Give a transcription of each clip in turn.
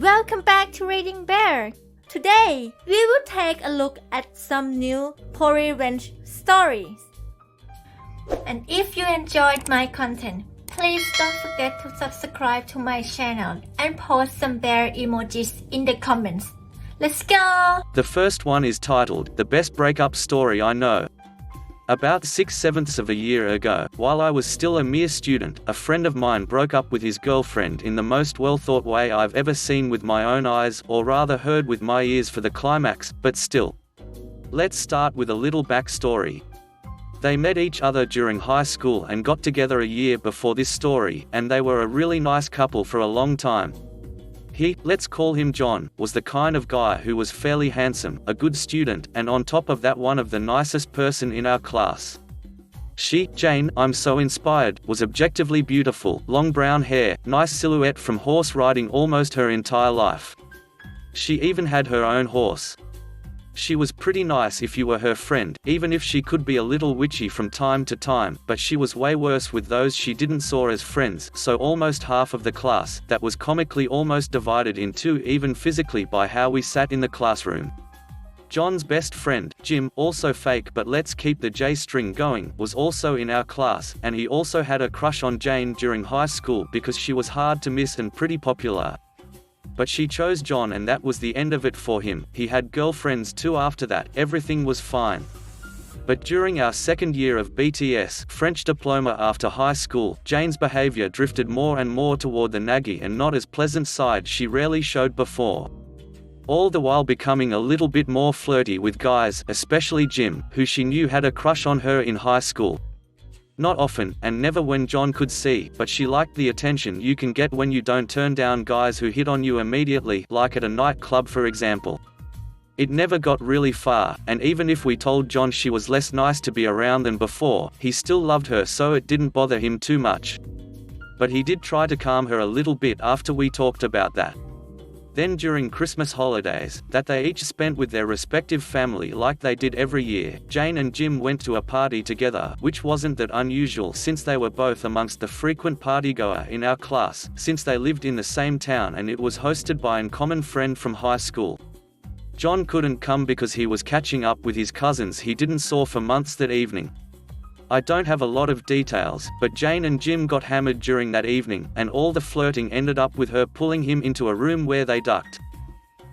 Welcome back to Reading Bear. Today, we will take a look at some new revenge stories. And if you enjoyed my content, please don't forget to subscribe to my channel and post some bear emojis in the comments. Let's go! The first one is titled, The Best Breakup Story I Know. About 6/7 of a year ago, while I was still a mere student, a friend of mine broke up with his girlfriend in the most well-thought way I've ever seen with my own eyes, or rather heard with my ears for the climax, but still. Let's start with a little backstory. They met each other during high school and got together a year before this story, and they were a really nice couple for a long time. He, let's call him John, was the kind of guy who was fairly handsome, a good student, and on top of that one of the nicest person in our class. She, Jane, I'm so inspired, was objectively beautiful, long brown hair, nice silhouette from horse riding almost her entire life. She even had her own horse. She was pretty nice if you were her friend, even if she could be a little witchy from time to time, but she was way worse with those she didn't saw as friends, so almost half of the class, that was comically almost divided in two even physically by how we sat in the classroom. John's best friend, Jim, also fake but let's keep the J string going, was also in our class, and he also had a crush on Jane during high school because she was hard to miss and pretty popular. But she chose John and that was the end of it for him. He had girlfriends too after that, everything was fine. But during our second year of BTS, French diploma after high school, Jane's behavior drifted more and more toward the naggy and not as pleasant side she rarely showed before. All the while becoming a little bit more flirty with guys, especially Jim, who she knew had a crush on her in high school. Not often, and never when John could see, but she liked the attention you can get when you don't turn down guys who hit on you immediately, like at a nightclub for example. It never got really far, and even if we told John she was less nice to be around than before, he still loved her so it didn't bother him too much. But he did try to calm her a little bit after we talked about that. Then during Christmas holidays, that they each spent with their respective family like they did every year, Jane and Jim went to a party together, which wasn't that unusual since they were both amongst the frequent partygoer in our class, since they lived in the same town and it was hosted by a common friend from high school. John couldn't come because he was catching up with his cousins he didn't saw for months that evening. I don't have a lot of details, but Jane and Jim got hammered during that evening, and all the flirting ended up with her pulling him into a room where they ducked.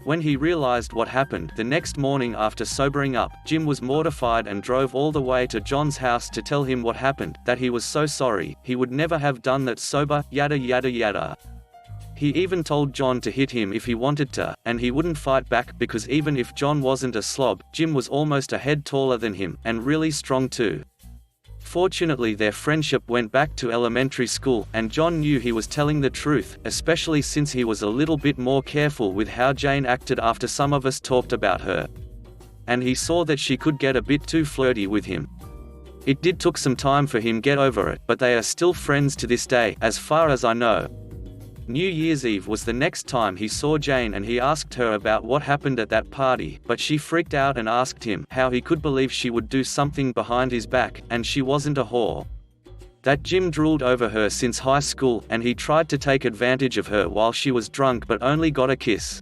When he realized what happened the next morning after sobering up, Jim was mortified and drove all the way to John's house to tell him what happened, that he was so sorry, he would never have done that sober, yada yada yada. He even told John to hit him if he wanted to, and he wouldn't fight back because even if John wasn't a slob, Jim was almost a head taller than him, and really strong too. Fortunately their friendship went back to elementary school, and John knew he was telling the truth, especially since he was a little bit more careful with how Jane acted after some of us talked about her. And he saw that she could get a bit too flirty with him. It did took some time for him get over it, but they are still friends to this day, as far as I know. New Year's Eve was the next time he saw Jane and he asked her about what happened at that party, but she freaked out and asked him how he could believe she would do something behind his back, and she wasn't a whore. That Jim drooled over her since high school, and he tried to take advantage of her while she was drunk but only got a kiss.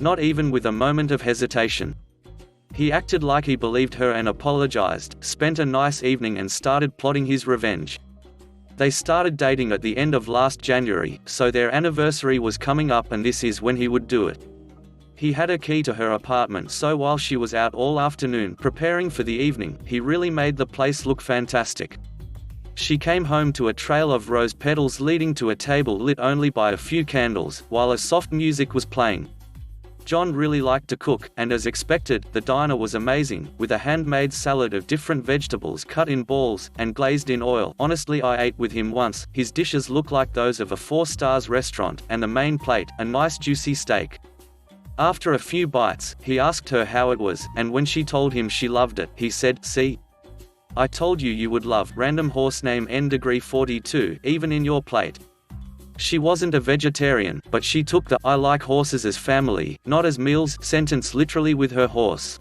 Not even with a moment of hesitation. He acted like he believed her and apologized, spent a nice evening and started plotting his revenge. They started dating at the end of last January, so their anniversary was coming up and this is when he would do it. He had a key to her apartment, so while she was out all afternoon preparing for the evening, he really made the place look fantastic. She came home to a trail of rose petals leading to a table lit only by a few candles, while a soft music was playing. John really liked to cook, and as expected, the diner was amazing, with a handmade salad of different vegetables cut in balls, and glazed in oil. Honestly, I ate with him once, his dishes look like those of a 4-star restaurant, and the main plate, a nice juicy steak. After a few bites, he asked her how it was, and when she told him she loved it, he said, "See? I told you you would love random horse name N42, even in your plate." She wasn't a vegetarian, but she took the "I like horses as family, not as meals" sentence literally with her horse.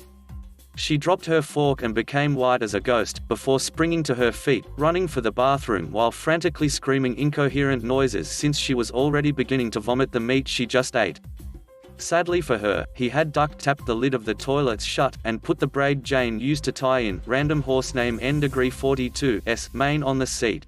She dropped her fork and became white as a ghost, before springing to her feet, running for the bathroom while frantically screaming incoherent noises since she was already beginning to vomit the meat she just ate. Sadly for her, he had duct-tapped the lid of the toilets shut, and put the braid Jane used to tie in random horse name N42's mane on the seat.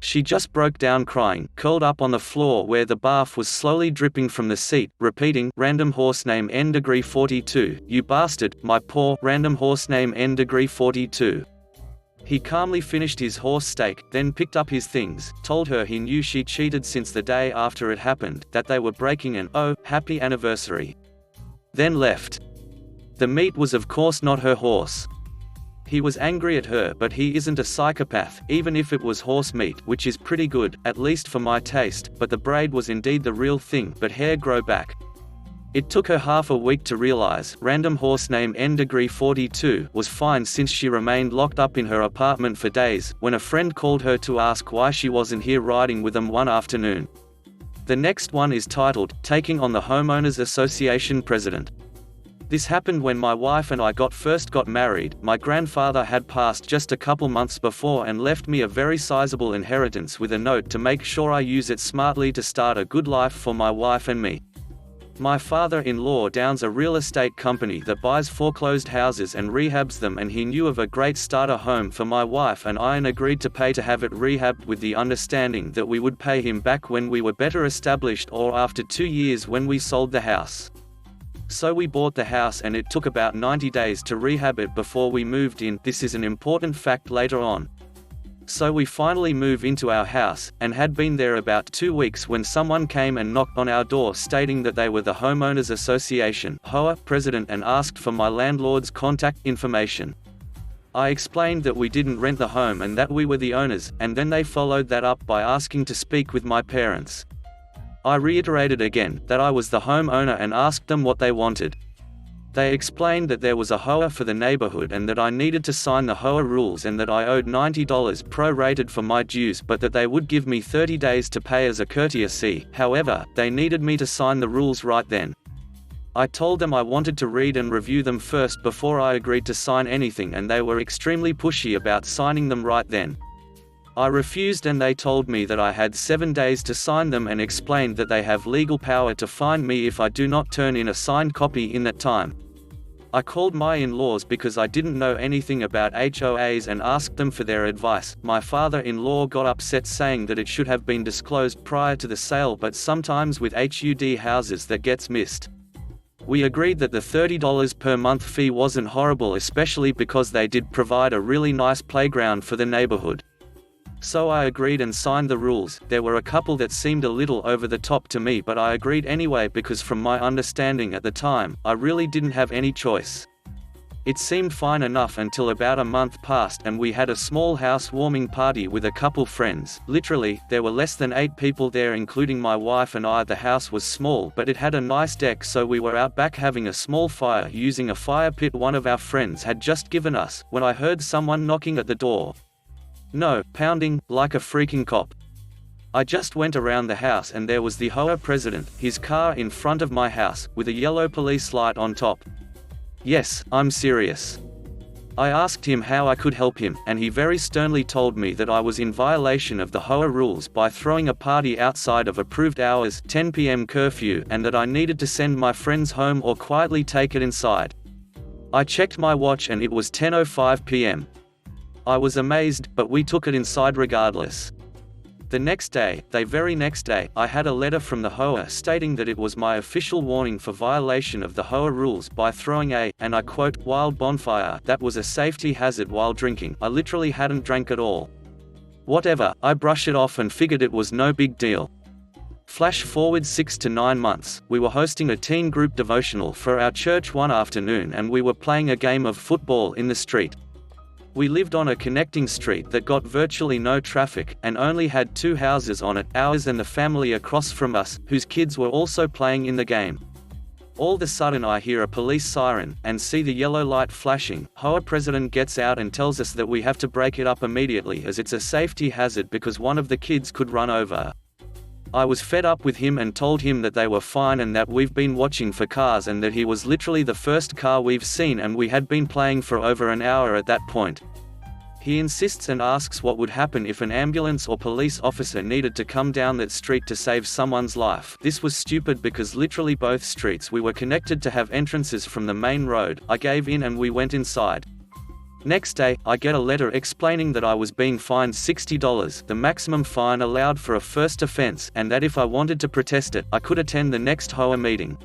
She just broke down crying, curled up on the floor where the bath was slowly dripping from the seat, repeating, random horse name N42, you bastard, my poor, random horse name N42. He calmly finished his horse steak, then picked up his things, told her he knew she cheated since the day after it happened, that they were breaking an "oh, happy anniversary." Then left. The meat was of course not her horse. He was angry at her, but he isn't a psychopath, even if it was horse meat, which is pretty good, at least for my taste, but the braid was indeed the real thing, but hair grow back. It took her half a week to realize random horse name N42 was fine since she remained locked up in her apartment for days, when a friend called her to ask why she wasn't here riding with them one afternoon. The next one is titled, Taking on the Homeowners Association President. This happened when my wife and I first got married. My grandfather had passed just a couple months before and left me a very sizable inheritance with a note to make sure I use it smartly to start a good life for my wife and me. My father-in-law owns a real estate company that buys foreclosed houses and rehabs them, and he knew of a great starter home for my wife and I and agreed to pay to have it rehabbed with the understanding that we would pay him back when we were better established or after 2 years when we sold the house. So we bought the house and it took about 90 days to rehab it before we moved in. This is an important fact later on. So we finally moved into our house, and had been there about 2 weeks when someone came and knocked on our door stating that they were the Homeowners Association (HOA) president and asked for my landlord's contact information. I explained that we didn't rent the home and that we were the owners, and then they followed that up by asking to speak with my parents. I reiterated again that I was the homeowner and asked them what they wanted. They explained that there was a HOA for the neighborhood and that I needed to sign the HOA rules and that I owed $90 pro-rated for my dues, but that they would give me 30 days to pay as a courtesy. However, they needed me to sign the rules right then. I told them I wanted to read and review them first before I agreed to sign anything, and they were extremely pushy about signing them right then. I refused and they told me that I had 7 days to sign them and explained that they have legal power to fine me if I do not turn in a signed copy in that time. I called my in-laws because I didn't know anything about HOAs and asked them for their advice. My father-in-law got upset saying that it should have been disclosed prior to the sale, but sometimes with HUD houses that gets missed. We agreed that the $30 per month fee wasn't horrible, especially because they did provide a really nice playground for the neighborhood. So I agreed and signed the rules. There were a couple that seemed a little over the top to me, but I agreed anyway because from my understanding at the time, I really didn't have any choice. It seemed fine enough until about a month passed and we had a small housewarming party with a couple friends. Literally, there were less than 8 people there including my wife and I. The house was small but it had a nice deck, so we were out back having a small fire using a fire pit one of our friends had just given us, when I heard someone knocking at the door. No, pounding, like a freaking cop. I just went around the house and there was the HOA president, his car in front of my house, with a yellow police light on top. Yes, I'm serious. I asked him how I could help him, and he very sternly told me that I was in violation of the HOA rules by throwing a party outside of approved hours, 10 p.m. curfew, and that I needed to send my friends home or quietly take it inside. I checked my watch and it was 10:05 p.m. I was amazed, but we took it inside regardless. The very next day, I had a letter from the HOA stating that it was my official warning for violation of the HOA rules by throwing and I quote, wild bonfire that was a safety hazard while drinking. I literally hadn't drank at all. Whatever, I brushed it off and figured it was no big deal. Flash forward 6 to 9 months, we were hosting a teen group devotional for our church one afternoon and we were playing a game of football in the street. We lived on a connecting street that got virtually no traffic, and only had 2 houses on it, ours and the family across from us, whose kids were also playing in the game. All of a sudden I hear a police siren, and see the yellow light flashing. HOA president gets out and tells us that we have to break it up immediately as it's a safety hazard because one of the kids could run over. I was fed up with him and told him that they were fine and that we've been watching for cars and that he was literally the first car we've seen and we had been playing for over an hour at that point. He insists and asks what would happen if an ambulance or police officer needed to come down that street to save someone's life. This was stupid because literally both streets we were connected to have entrances from the main road. I gave in and we went inside. Next day, I get a letter explaining that I was being fined $60, the maximum fine allowed for a first offense, and that if I wanted to protest it, I could attend the next HOA meeting.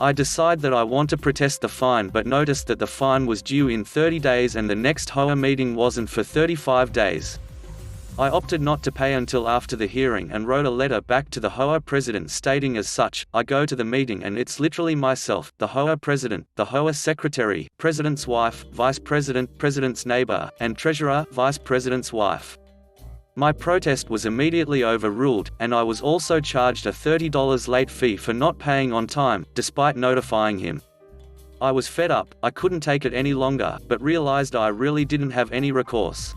I decide that I want to protest the fine but noticed that the fine was due in 30 days and the next HOA meeting wasn't for 35 days. I opted not to pay until after the hearing and wrote a letter back to the HOA president stating as such. I go to the meeting and it's literally myself, the HOA president, the HOA secretary, president's wife, vice president, president's neighbor, and treasurer, vice president's wife. My protest was immediately overruled, and I was also charged a $30 late fee for not paying on time, despite notifying him. I was fed up, I couldn't take it any longer, but realized I really didn't have any recourse.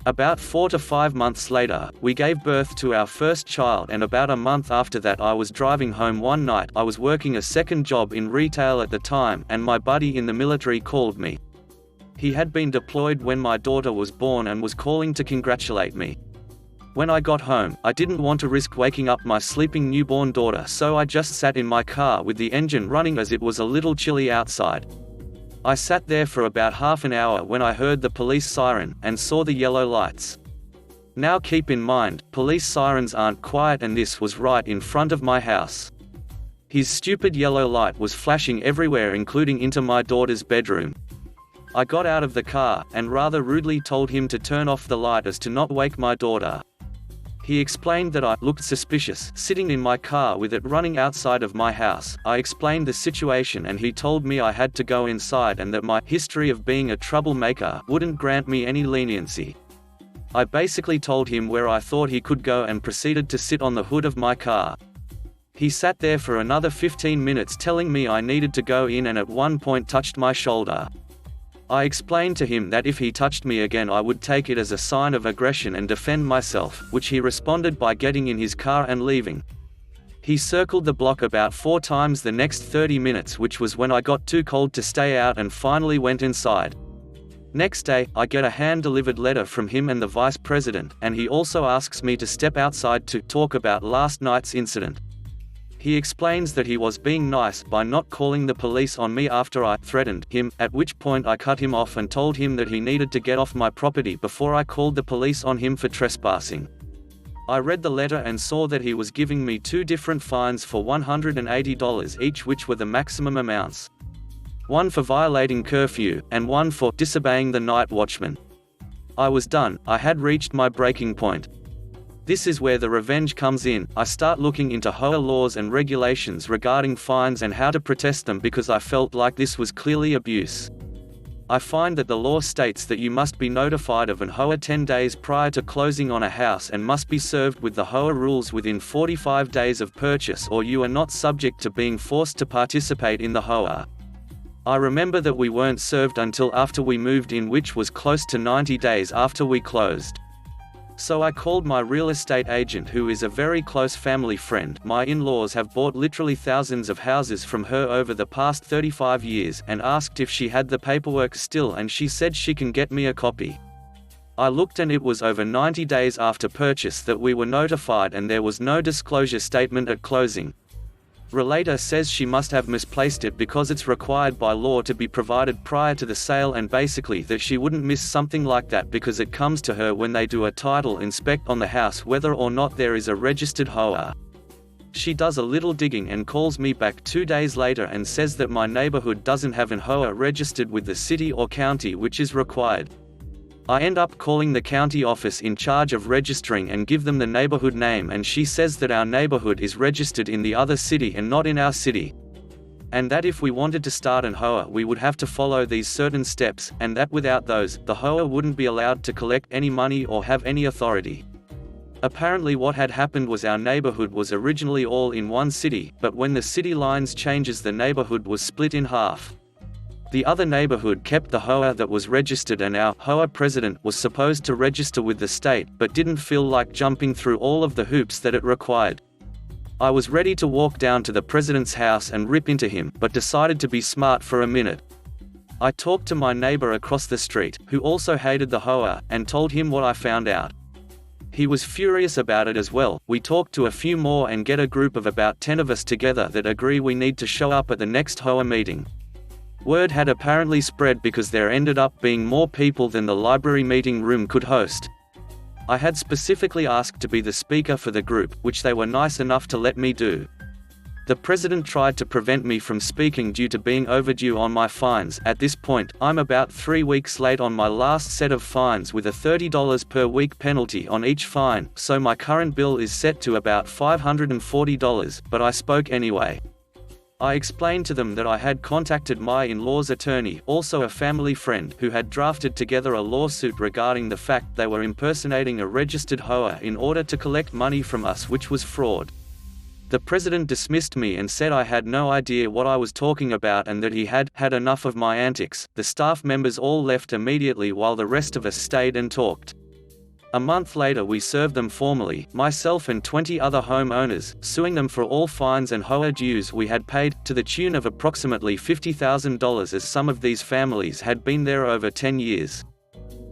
About 4 to 5 months later, we gave birth to our first child, and about a month after that I was driving home one night. I was working a second job in retail at the time, and my buddy in the military called me. He had been deployed when my daughter was born and was calling to congratulate me. When I got home, I didn't want to risk waking up my sleeping newborn daughter, so I just sat in my car with the engine running as it was a little chilly outside. I sat there for about half an hour when I heard the police siren, and saw the yellow lights. Now keep in mind, police sirens aren't quiet, and this was right in front of my house. His stupid yellow light was flashing everywhere, including into my daughter's bedroom. I got out of the car, and rather rudely told him to turn off the light as to not wake my daughter. He explained that I looked suspicious, sitting in my car with it running outside of my house. I explained the situation and he told me I had to go inside and that my history of being a troublemaker wouldn't grant me any leniency. I basically told him where I thought he could go and proceeded to sit on the hood of my car. He sat there for another 15 minutes telling me I needed to go in, and at one point touched my shoulder. I explained to him that if he touched me again I would take it as a sign of aggression and defend myself, which he responded by getting in his car and leaving. He circled the block about 4 times the next 30 minutes, which was when I got too cold to stay out and finally went inside. Next day, I get a hand-delivered letter from him and the vice president, and he also asks me to step outside to talk about last night's incident. He explains that he was being nice by not calling the police on me after I threatened him, at which point I cut him off and told him that he needed to get off my property before I called the police on him for trespassing. I read the letter and saw that he was giving me 2 different fines for $180 each, which were the maximum amounts. One for violating curfew, and one for disobeying the night watchman. I was done. I had reached my breaking point. This is where the revenge comes in. I start looking into HOA laws and regulations regarding fines and how to protest them, because I felt like this was clearly abuse. I find that the law states that you must be notified of an HOA 10 days prior to closing on a house and must be served with the HOA rules within 45 days of purchase, or you are not subject to being forced to participate in the HOA. I remember that we weren't served until after we moved in, which was close to 90 days after we closed. So I called my real estate agent, who is a very close family friend. My in-laws have bought literally thousands of houses from her over the past 35 years, and asked if she had the paperwork still, and she said she can get me a copy. I looked and it was over 90 days after purchase that we were notified, and there was no disclosure statement at closing. Relator says she must have misplaced it because it's required by law to be provided prior to the sale, and basically that she wouldn't miss something like that because it comes to her when they do a title inspect on the house whether or not there is a registered HOA. She does a little digging and calls me back 2 days later and says that my neighborhood doesn't have an HOA registered with the city or county, which is required. I end up calling the county office in charge of registering and give them the neighborhood name, and she says that our neighborhood is registered in the other city and not in our city. And that if we wanted to start an HOA we would have to follow these certain steps, and that without those, the HOA wouldn't be allowed to collect any money or have any authority. Apparently what had happened was our neighborhood was originally all in one city, but when the city lines changes the neighborhood was split in half. The other neighborhood kept the HOA that was registered, and our HOA president was supposed to register with the state, but didn't feel like jumping through all of the hoops that it required. I was ready to walk down to the president's house and rip into him, but decided to be smart for a minute. I talked to my neighbor across the street, who also hated the hoa, and told him what I found out. He was furious about it as well. We talked to a few more and get a group of about 10 of us together that agree we need to show up at the next hoa meeting. Word had apparently spread because there ended up being more people than the library meeting room could host. I had specifically asked to be the speaker for the group, which they were nice enough to let me do. The president tried to prevent me from speaking due to being overdue on my fines. At this point, I'm about 3 weeks late on my last set of fines with a $30 per week penalty on each fine, so my current bill is set to about $540, but I spoke anyway. I explained to them that I had contacted my in-law's attorney, also a family friend, who had drafted together a lawsuit regarding the fact they were impersonating a registered hoa in order to collect money from us, which was fraud. The president dismissed me and said I had no idea what I was talking about and that he had had enough of my antics. The staff members all left immediately while the rest of us stayed and talked. A month later we served them formally, myself and 20 other homeowners, suing them for all fines and hoa dues we had paid, to the tune of approximately $50,000, as some of these families had been there over 10 years.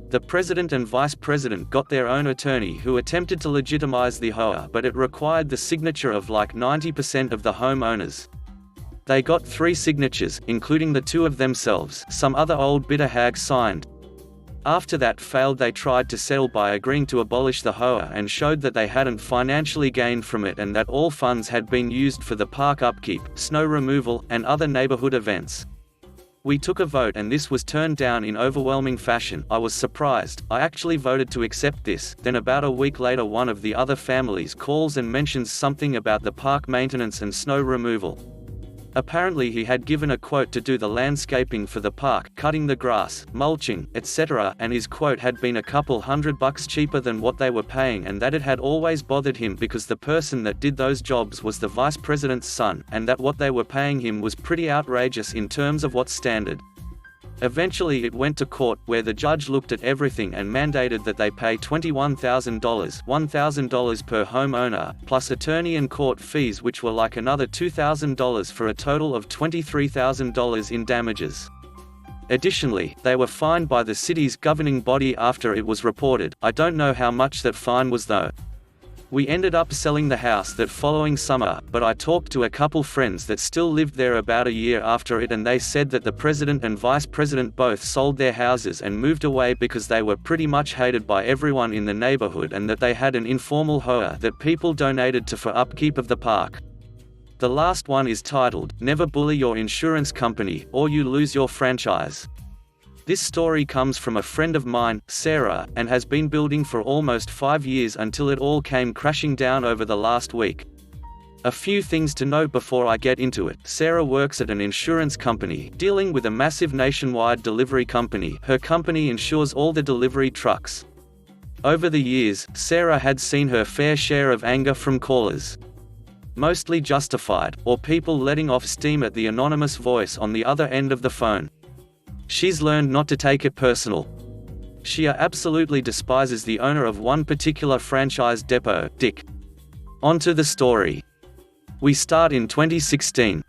The president and vice president got their own attorney who attempted to legitimize the hoa, but it required the signature of like 90% of the homeowners. They got 3 signatures, including the 2 of themselves. Some other old bitter hags signed. After that failed, they tried to settle by agreeing to abolish the hoa and showed that they hadn't financially gained from it and that all funds had been used for the park upkeep, snow removal, and other neighborhood events. We took a vote and this was turned down in overwhelming fashion. I was surprised. I actually voted to accept this. Then about a week later one of the other families calls and mentions something about the park maintenance and snow removal. Apparently he had given a quote to do the landscaping for the park, cutting the grass, mulching, etc., and his quote had been a couple $100 cheaper than what they were paying, and that it had always bothered him because the person that did those jobs was the vice president's son, and that what they were paying him was pretty outrageous in terms of what's standard. Eventually it went to court, where the judge looked at everything and mandated that they pay $21,000, $1,000 per homeowner, plus attorney and court fees, which were like another $2,000 for a total of $23,000 in damages. Additionally, they were fined by the city's governing body after it was reported. I don't know how much that fine was though. We ended up selling the house that following summer, but I talked to a couple friends that still lived there about a year after it, and they said that the president and vice president both sold their houses and moved away because they were pretty much hated by everyone in the neighborhood, and that they had an informal hoa that people donated to for upkeep of the park. The last one is titled, "Never Bully Your Insurance Company, or You Lose Your Franchise." This story comes from a friend of mine, Sarah, and has been building for almost 5 years until it all came crashing down over the last week. A few things to note before I get into it. Sarah works at an insurance company, dealing with a massive nationwide delivery company. Her company insures all the delivery trucks. Over the years, Sarah had seen her fair share of anger from callers. Mostly justified, or people letting off steam at the anonymous voice on the other end of the phone. She's learned not to take it personal. She absolutely despises the owner of one particular franchise depot, Dick. On to the story. We start in 2016.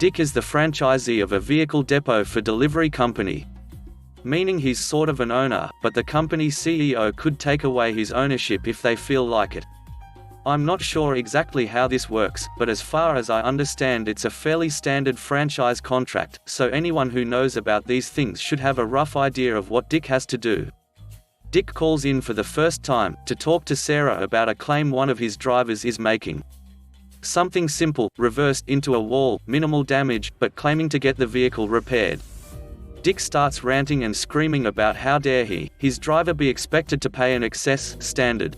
Dick is the franchisee of a vehicle depot for delivery company. Meaning he's sort of an owner, but the company CEO could take away his ownership if they feel like it. I'm not sure exactly how this works, but as far as I understand it's a fairly standard franchise contract, so anyone who knows about these things should have a rough idea of what Dick has to do. Dick calls in for the first time, to talk to Sarah about a claim one of his drivers is making. Something simple, reversed into a wall, minimal damage, but claiming to get the vehicle repaired. Dick starts ranting and screaming about how dare his driver be expected to pay an excess standard.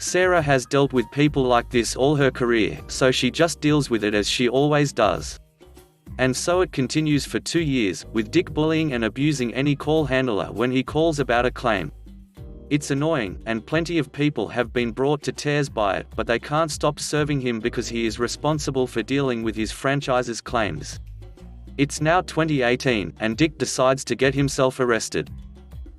Sarah has dealt with people like this all her career, so she just deals with it as she always does. And so it continues for 2 years, with Dick bullying and abusing any call handler when he calls about a claim. It's annoying, and plenty of people have been brought to tears by it, but they can't stop serving him because he is responsible for dealing with his franchise's claims. It's now 2018, and Dick decides to get himself arrested.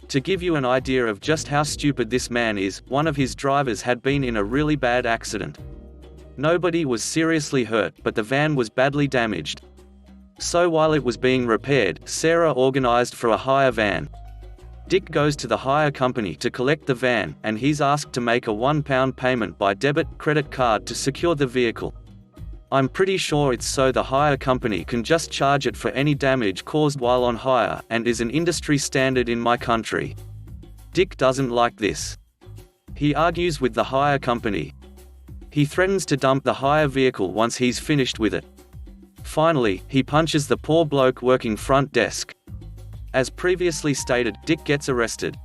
To give you an idea of just how stupid this man is, one of his drivers had been in a really bad accident. Nobody was seriously hurt, but the van was badly damaged. So while it was being repaired, Sarah organized for a hire van. Dick goes to the hire company to collect the van, and he's asked to make a £1 payment by debit/credit card to secure the vehicle. I'm pretty sure it's so the hire company can just charge it for any damage caused while on hire, and is an industry standard in my country. Dick doesn't like this. He argues with the hire company. He threatens to dump the hire vehicle once he's finished with it. Finally, he punches the poor bloke working front desk. As previously stated, Dick gets arrested.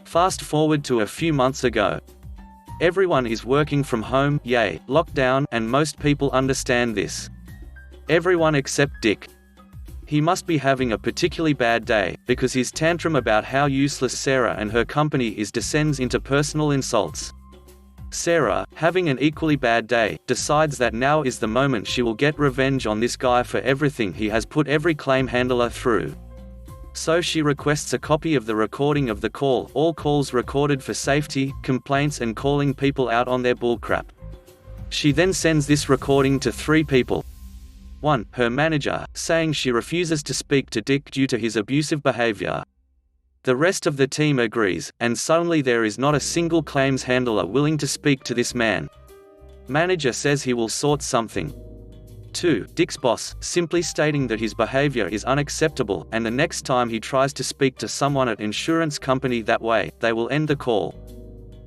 Fast forward to a few months ago. Everyone is working from home, yay, lockdown, and most people understand this. Everyone except Dick. He must be having a particularly bad day, because his tantrum about how useless Sarah and her company is descends into personal insults. Sarah, having an equally bad day, decides that now is the moment she will get revenge on this guy for everything he has put every claim handler through. So she requests a copy of the recording of the call, all calls recorded for safety, complaints and calling people out on their bullcrap. She then sends this recording to 3 people. 1. Her manager, saying she refuses to speak to Dick due to his abusive behavior. The rest of the team agrees, and suddenly there is not a single claims handler willing to speak to this man. Manager says he will sort something. 2. Dick's boss, simply stating that his behavior is unacceptable, and the next time he tries to speak to someone at insurance company that way, they will end the call.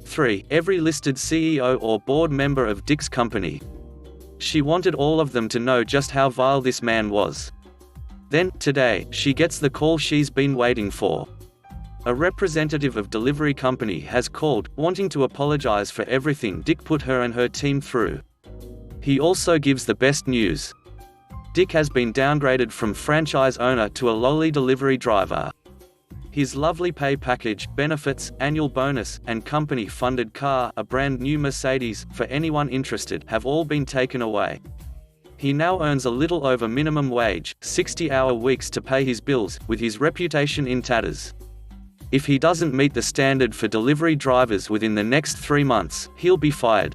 3. Every listed CEO or board member of Dick's company. She wanted all of them to know just how vile this man was. Then, today, she gets the call she's been waiting for. A representative of delivery company has called, wanting to apologize for everything Dick put her and her team through. He also gives the best news. Dick has been downgraded from franchise owner to a lowly delivery driver. His lovely pay package, benefits, annual bonus, and company-funded car, a brand new Mercedes, for anyone interested, have all been taken away. He now earns a little over minimum wage, 60-hour weeks to pay his bills, with his reputation in tatters. If he doesn't meet the standard for delivery drivers within the next 3 months, he'll be fired.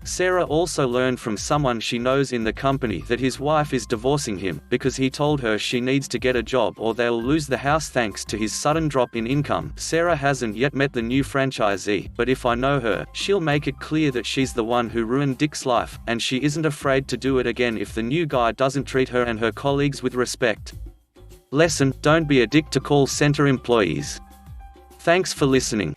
Sarah also learned from someone she knows in the company that his wife is divorcing him, because he told her she needs to get a job or they'll lose the house thanks to his sudden drop in income. Sarah hasn't yet met the new franchisee, but if I know her, she'll make it clear that she's the one who ruined Dick's life, and she isn't afraid to do it again if the new guy doesn't treat her and her colleagues with respect. Lesson: don't be a dick to call center employees. Thanks for listening.